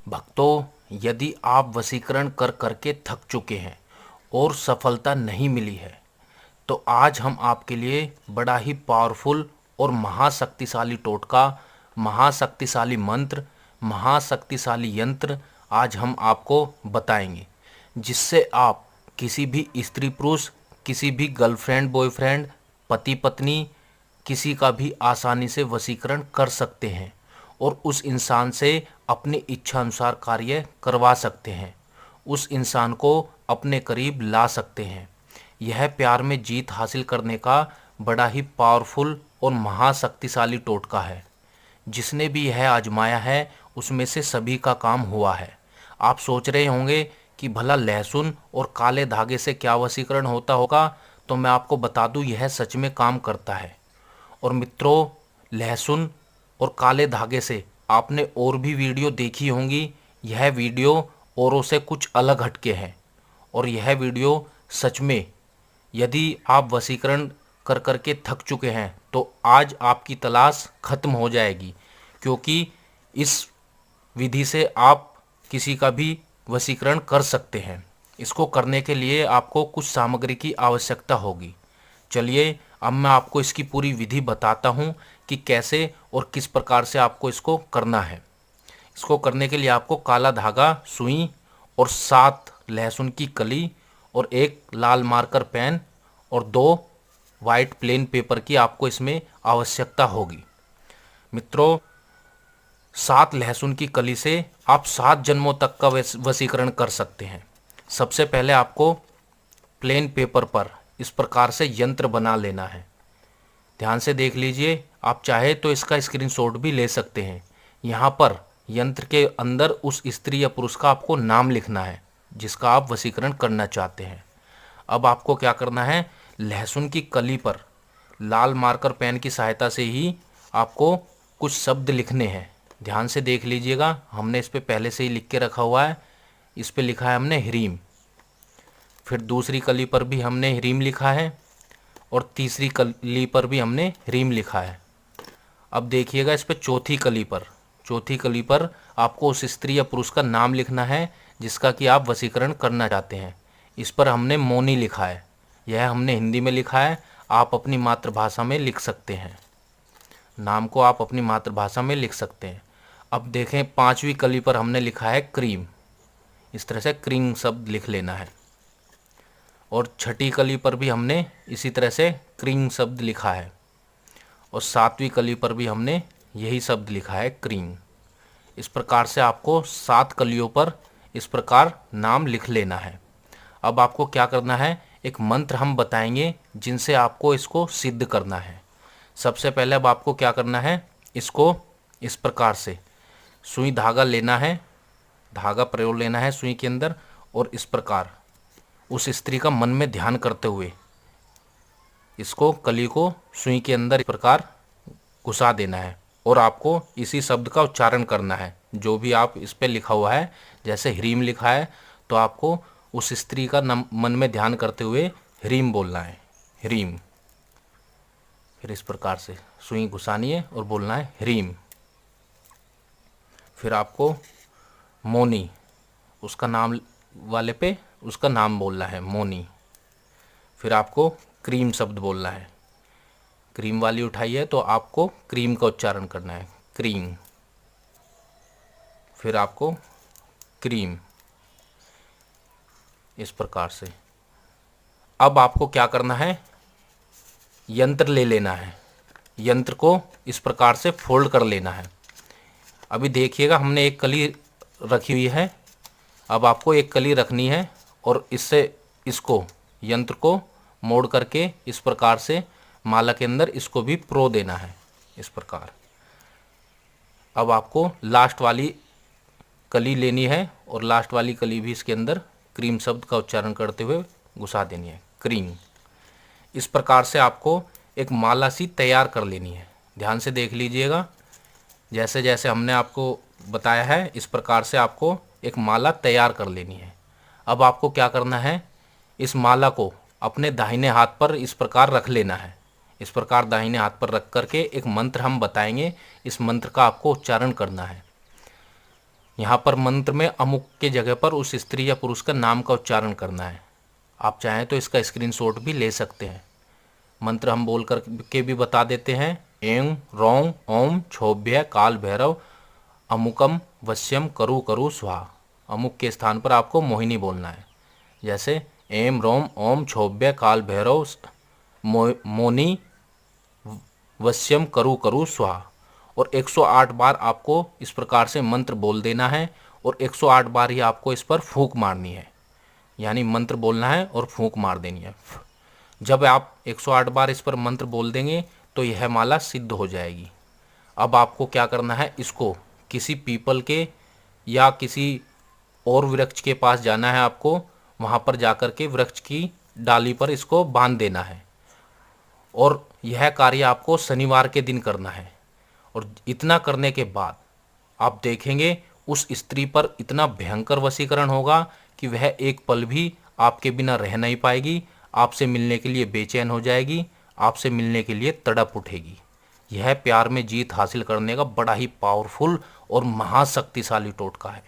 भक्तों, यदि आप वशीकरण कर करके थक चुके हैं और सफलता नहीं मिली है, तो आज हम आपके लिए बड़ा ही पावरफुल और महाशक्तिशाली टोटका, महाशक्तिशाली मंत्र, महाशक्तिशाली यंत्र आज हम आपको बताएंगे, जिससे आप किसी भी स्त्री पुरुष, किसी भी गर्लफ्रेंड बॉयफ्रेंड, पति पत्नी, किसी का भी आसानी से वशीकरण कर सकते हैं और उस इंसान से अपनी इच्छा अनुसार कार्य करवा सकते हैं, उस इंसान को अपने करीब ला सकते हैं। यह प्यार में जीत हासिल करने का बड़ा ही पावरफुल और महाशक्तिशाली टोटका है। जिसने भी यह आजमाया है उसमें से सभी का काम हुआ है। आप सोच रहे होंगे कि भला लहसुन और काले धागे से क्या वशीकरण होता होगा, तो मैं आपको बता दूं यह सच में काम करता है। और मित्रों, लहसुन और काले धागे से आपने और भी वीडियो देखी होंगी। यह वीडियो औरों से कुछ अलग हटके है और यह वीडियो सच में, यदि आप वशीकरण कर करके थक चुके हैं तो आज आपकी तलाश खत्म हो जाएगी, क्योंकि इस विधि से आप किसी का भी वशीकरण कर सकते हैं। इसको करने के लिए आपको कुछ सामग्री की आवश्यकता होगी। चलिए अब मैं आपको इसकी पूरी विधि बताता हूँ कि कैसे और किस प्रकार से आपको इसको करना है। इसको करने के लिए आपको काला धागा, सुई और 7 लहसुन की कली और एक लाल मार्कर पेन और 2 वाइट प्लेन पेपर की आपको इसमें आवश्यकता होगी। मित्रों, 7 लहसुन की कली से आप 7 जन्मों तक का वशीकरण कर सकते हैं। सबसे पहले आपको प्लेन पेपर पर इस प्रकार से यंत्र बना लेना है। ध्यान से देख लीजिए, आप चाहे तो इसका स्क्रीनशॉट भी ले सकते हैं। यहाँ पर यंत्र के अंदर उस स्त्री या पुरुष का आपको नाम लिखना है जिसका आप वशीकरण करना चाहते हैं। अब आपको क्या करना है, लहसुन की कली पर लाल मार्कर पेन की सहायता से ही आपको कुछ शब्द लिखने हैं। ध्यान से देख लीजिएगा, हमने इस पे पहले से ही लिख के रखा हुआ है। इस पे लिखा है हमने ह्रीम, फिर दूसरी कली पर भी हमने ह्रीम लिखा है और तीसरी कली पर भी हमने ह्रीम लिखा है। अब देखिएगा इस पे चौथी कली पर आपको उस स्त्री या पुरुष का नाम लिखना है जिसका कि आप वशीकरण करना चाहते हैं। इस पर हमने मौनी लिखा है, यह हमने हिंदी में लिखा है, आप अपनी मातृभाषा में लिख सकते हैं। नाम को आप अपनी मातृभाषा में लिख सकते हैं। अब देखें 5वीं कली पर हमने लिखा है क्रीम, इस तरह से क्रीम शब्द लिख लेना है। और 6ठी कली पर भी हमने इसी तरह से क्रीम शब्द लिखा है और 7वीं कली पर भी हमने यही शब्द लिखा है क्रीम। इस प्रकार से आपको 7 कलियों पर इस प्रकार नाम लिख लेना है। अब आपको क्या करना है, एक मंत्र हम बताएंगे जिनसे आपको इसको सिद्ध करना है। सबसे पहले अब आपको क्या करना है, इसको इस प्रकार से सुई धागा लेना है, धागा प्रयोग लेना है सुई के अंदर और इस प्रकार उस स्त्री का मन में ध्यान करते हुए इसको कली को सुई के अंदर इस प्रकार घुसा देना है और आपको इसी शब्द का उच्चारण करना है जो भी आप इस पे लिखा हुआ है। जैसे ह्रीम लिखा है तो आपको उस स्त्री का मन में ध्यान करते हुए ह्रीम बोलना है, ह्रीम। फिर इस प्रकार से सुई घुसानी है और बोलना है ह्रीम। फिर आपको मौनी, उसका नाम वाले पे उसका नाम बोलना है मौनी। फिर आपको क्रीम शब्द बोलना है, क्रीम वाली उठाई है तो आपको क्रीम का उच्चारण करना है, क्रीम। फिर आपको क्रीम, इस प्रकार से। अब आपको क्या करना है, यंत्र ले लेना है, यंत्र को इस प्रकार से फोल्ड कर लेना है। अभी देखिएगा हमने एक कली रखी हुई है, अब आपको एक कली रखनी है और इससे इसको यंत्र को मोड़ करके इस प्रकार से माला के अंदर इसको भी प्रो देना है, इस प्रकार। अब आपको लास्ट वाली कली लेनी है और लास्ट वाली कली भी इसके अंदर क्रीम शब्द का उच्चारण करते हुए घुसा देनी है, क्रीम। इस प्रकार से आपको एक माला सी तैयार कर लेनी है। ध्यान से देख लीजिएगा, जैसे जैसे हमने आपको बताया है इस प्रकार से आपको एक माला तैयार कर लेनी है। अब आपको क्या करना है, इस माला को अपने दाहिने हाथ पर इस प्रकार रख लेना है। इस प्रकार दाहिने हाथ पर रख करके एक मंत्र हम बताएंगे, इस मंत्र का आपको उच्चारण करना है। यहाँ पर मंत्र में अमुक के जगह पर उस स्त्री या पुरुष का नाम का उच्चारण करना है। आप चाहें तो इसका स्क्रीनशॉट भी ले सकते हैं। मंत्र हम बोल कर के भी बता देते हैं। एं रौं ओम क्षोभ्य काल भैरव अमुकम वश्यम करु करु स्वाहा। अमुक के स्थान पर आपको मोहिनी बोलना है। जैसे एम रोम ओम क्षोभ्य काल भैरव मोनी वश्यम करु करु स्वाहा। और 108 बार आपको इस प्रकार से मंत्र बोल देना है और 108 बार ही आपको इस पर फूंक मारनी है। यानी मंत्र बोलना है और फूंक मार देनी है। जब आप 108 बार इस पर मंत्र बोल देंगे तो यह माला सिद्ध हो जाएगी। अब आपको क्या करना है, इसको किसी पीपल के या किसी और वृक्ष के पास जाना है आपको। वहाँ पर जाकर के वृक्ष की डाली पर इसको बांध देना है और यह कार्य आपको शनिवार के दिन करना है। और इतना करने के बाद आप देखेंगे उस स्त्री पर इतना भयंकर वशीकरण होगा कि वह एक पल भी आपके बिना रह नहीं पाएगी। आपसे मिलने के लिए बेचैन हो जाएगी, आपसे मिलने के लिए तड़प उठेगी। यह प्यार में जीत हासिल करने का बड़ा ही पावरफुल और महाशक्तिशाली टोटका है।